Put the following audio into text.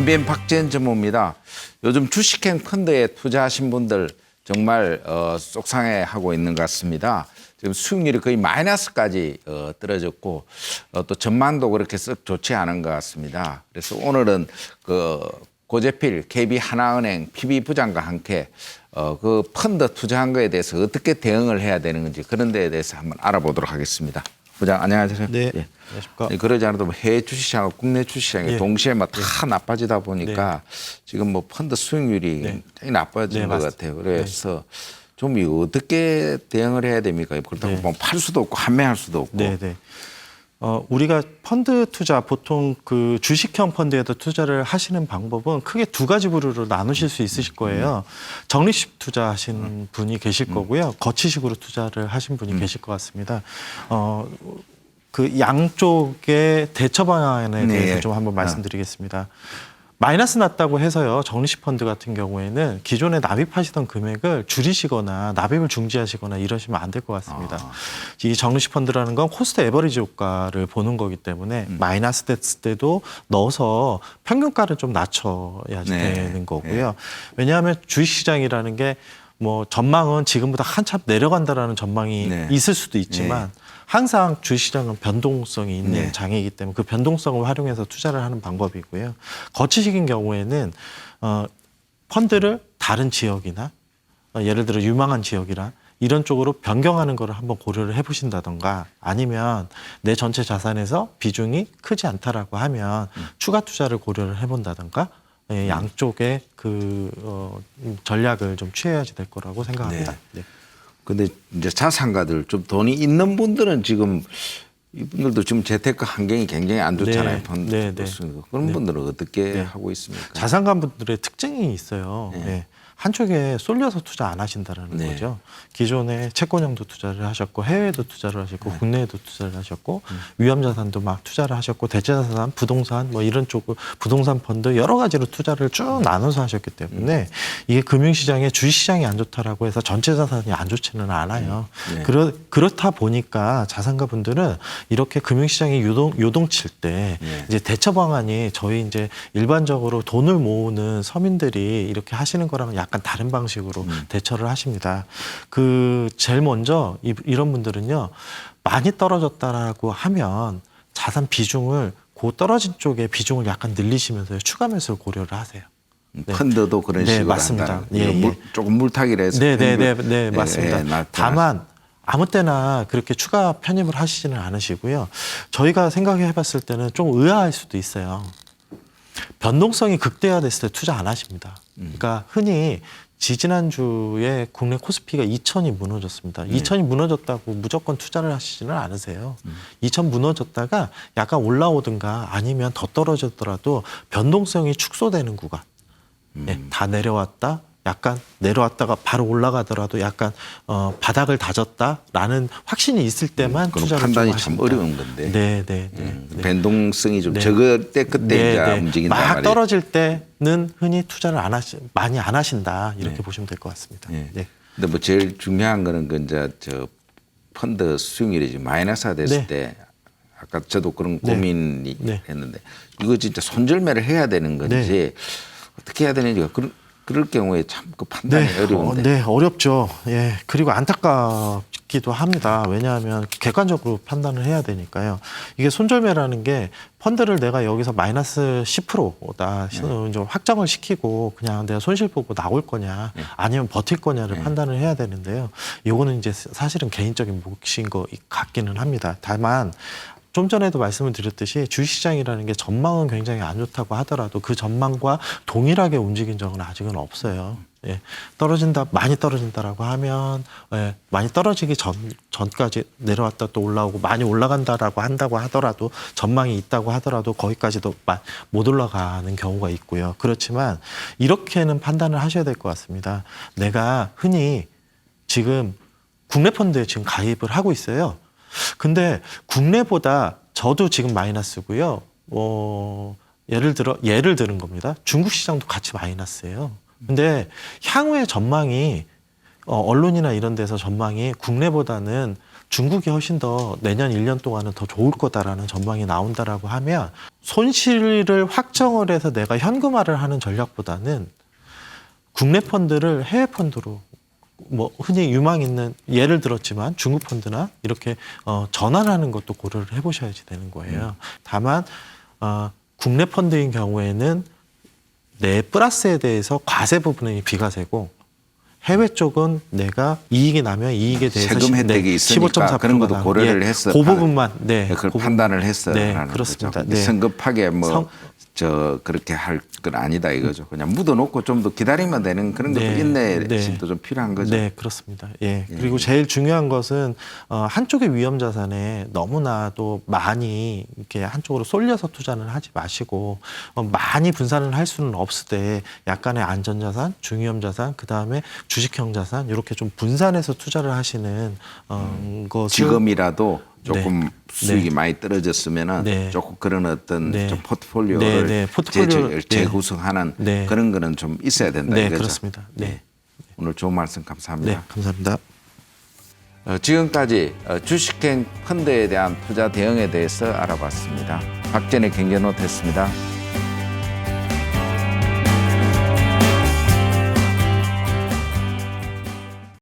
KBN 박재현 전무입니다. 요즘 주식형 펀드에 투자하신 분들 정말 속상해하고 있는 것 같습니다. 지금 수익률이 거의 마이너스까지 떨어졌고 또 전망도 그렇게 썩 좋지 않은 것 같습니다. 그래서 오늘은 고재필 KB하나은행 PB부장과 함께 그 펀드 투자한 거에 대해서 어떻게 대응을 해야 되는 건지 그런 데에 대해서 한번 알아보도록 하겠습니다. 부장 안녕하세요. 네. 예. 안녕하십니까. 그러지 않아도 해외 주식시장하고 국내 주식시장이 동시에 다 나빠지다 보니까 지금 펀드 수익률이 굉장히 나빠진 것 같아요. 그래서 좀 어떻게 대응을 해야 됩니까? 그렇다고 팔 수도 없고 판매할 수도 없고. 우리가 펀드 투자 보통 그 주식형 펀드에도 투자를 하시는 방법은 크게 두 가지 부류로 나누실 수 있으실 거예요. 적립식 투자하시는 분이 계실 거고요. 거치식으로 투자를 하신 분이 계실 것 같습니다. 그 양쪽의 대처 방안에 대해서 좀 한번 말씀드리겠습니다. 마이너스 났다고 해서요. 적립식 펀드 같은 경우에는 기존에 납입하시던 금액을 줄이시거나 납입을 중지하시거나 이러시면 안 될 것 같습니다. 이 적립식 펀드라는 건 코스트 에버리지 효과를 보는 거기 때문에 마이너스 됐을 때도 넣어서 평균가를 좀 낮춰야 되는 거고요. 왜냐하면 주식시장이라는 게 뭐 전망은 지금보다 한참 내려간다라는 전망이 있을 수도 있지만 항상 주식시장은 변동성이 있는 장이기 때문에 그 변동성을 활용해서 투자를 하는 방법이고요. 거치식인 경우에는 펀드를 다른 지역이나 예를 들어 유망한 지역이나 이런 쪽으로 변경하는 거를 한번 고려를 해보신다던가 아니면 내 전체 자산에서 비중이 크지 않다라고 하면 추가 투자를 고려를 해본다던가 양쪽의 전략을 좀 취해야지 될 거라고 생각합니다. 근데 이제 자산가들 좀 돈이 있는 분들은 지금 이분들도 지금 재테크 환경이 굉장히 안 좋잖아요. 펀드 그런 분들은 어떻게 하고 있습니까? 자산가 분들의 특징이 있어요. 한쪽에 쏠려서 투자 안 하신다라는 거죠. 기존에 채권형도 투자를 하셨고 해외에도 투자를 하셨고 국내에도 투자를 하셨고 위험자산도 막 투자를 하셨고 대체자산, 부동산 뭐 이런 쪽 부동산 펀드 여러 가지로 투자를 쭉 나눠서 하셨기 때문에 이게 금융시장에 주식시장이 안 좋다라고 해서 전체 자산이 안 좋지는 않아요. 그렇다 보니까 자산가 분들은 이렇게 금융시장이 요동칠 때 이제 대처 방안이 저희 이제 일반적으로 돈을 모으는 서민들이 이렇게 하시는 거랑 약간 다른 방식으로 대처를 하십니다. 제일 먼저 이런 분들은요, 많이 떨어졌다라고 하면 자산 비중을 떨어진 쪽에 비중을 약간 늘리시면서 추가 매수를 고려를 하세요. 펀드도 그런 식으로 맞습니다. 조금 물타기를 해서. 맞습니다. 다만 아무 때나 그렇게 추가 편입을 하시지는 않으시고요. 저희가 생각해 봤을 때는 좀 의아할 수도 있어요. 변동성이 극대화됐을 때 투자 안 하십니다. 그러니까 흔히 지지난주에 국내 코스피가 2,000이 무너졌습니다. 2,000이 무너졌다고 무조건 투자를 하시지는 않으세요. 2,000 무너졌다가 약간 올라오든가 아니면 더 떨어졌더라도 변동성이 축소되는 구간. 다 내려왔다. 약간 내려왔다가 바로 올라가더라도 약간 바닥을 다졌다라는 확신이 있을 때만 투자를 판단이 좀 참 하십니다. 어려운 건데. 변동성이 좀 적을 때 그때 이제 움직인단 말이에요. 막 떨어질 때는 흔히 투자를 많이 안 하신다 이렇게 보시면 될 것 같습니다. 근데 뭐 제일 중요한 거는 이제 펀드 수익률이 지금 마이너스가 됐을 때 아까 저도 그런 고민이 했는데 이거 진짜 손절매를 해야 되는 건지 어떻게 해야 되는지 그럴 경우에 참 그 판단이 어려운데. 어렵죠. 그리고 안타깝기도 합니다. 왜냐하면 객관적으로 판단을 해야 되니까요. 이게 손절매라는 게 펀드를 내가 여기서 마이너스 10%다 좀 확정을 시키고 그냥 내가 손실 보고 나올 거냐 아니면 버틸 거냐를 판단을 해야 되는데요. 이거는 이제 사실은 개인적인 몫인 것 같기는 합니다. 다만 좀 전에도 말씀을 드렸듯이 주식시장이라는 게 전망은 굉장히 안 좋다고 하더라도 그 전망과 동일하게 움직인 적은 아직은 없어요. 많이 떨어진다라고 하면 많이 떨어지기 전까지 내려왔다 또 올라오고 많이 올라간다라고 한다고 하더라도 전망이 있다고 하더라도 거기까지도 못 올라가는 경우가 있고요. 그렇지만 이렇게는 판단을 하셔야 될 것 같습니다. 내가 흔히 지금 국내 펀드에 지금 가입을 하고 있어요. 근데 국내보다 저도 지금 마이너스고요. 예를 들은 겁니다. 중국 시장도 같이 마이너스예요. 근데 향후의 전망이 언론이나 이런 데서 전망이 국내보다는 중국이 훨씬 더 내년 1년 동안은 더 좋을 거다라는 전망이 나온다라고 하면 손실을 확정을 해서 내가 현금화를 하는 전략보다는 국내 펀드를 해외 펀드로 뭐 흔히 유망 있는 예를 들었지만 중국 펀드나 이렇게 전환하는 것도 고려를 해보셔야지 되는 거예요. 다만 국내 펀드인 경우에는 내 플러스에 대해서 과세 부분이 비과세고 해외 쪽은 내가 이익이 나면 이익에 대해서 세금 혜택이 있으니까 15.4%가 그런 것도 고려를 했어. 그 부분만 그걸 판단을 했어. 네, 그렇습니다. 네. 성급하게 그렇게 할 건 아니다 이거죠. 그냥 묻어놓고 좀 더 기다리면 되는 그런 것도 인내심도 좀 필요한 거죠. 네, 그렇습니다. 예. 그리고 제일 중요한 것은 한쪽의 위험 자산에 너무나도 많이 이렇게 한쪽으로 쏠려서 투자는 하지 마시고 많이 분산을 할 수는 없을 때 약간의 안전 자산, 중위험 자산, 그 다음에 주식형 자산 이렇게 좀 분산해서 투자를 하시는 것을 지금이라도 조금 네. 수익이 네. 많이 떨어졌으면은 네. 조금 그런 어떤 네. 좀 포트폴리오를 네, 네. 포트폴리오를 재구성하는 네. 그런 거는 좀 있어야 된다 네, 이거죠. 그렇습니다. 네. 오늘 좋은 말씀 감사합니다. 네, 감사합니다. 지금까지 주식형 펀드에 대한 투자 대응에 대해서 알아봤습니다. 박전의 경제노트였습니다.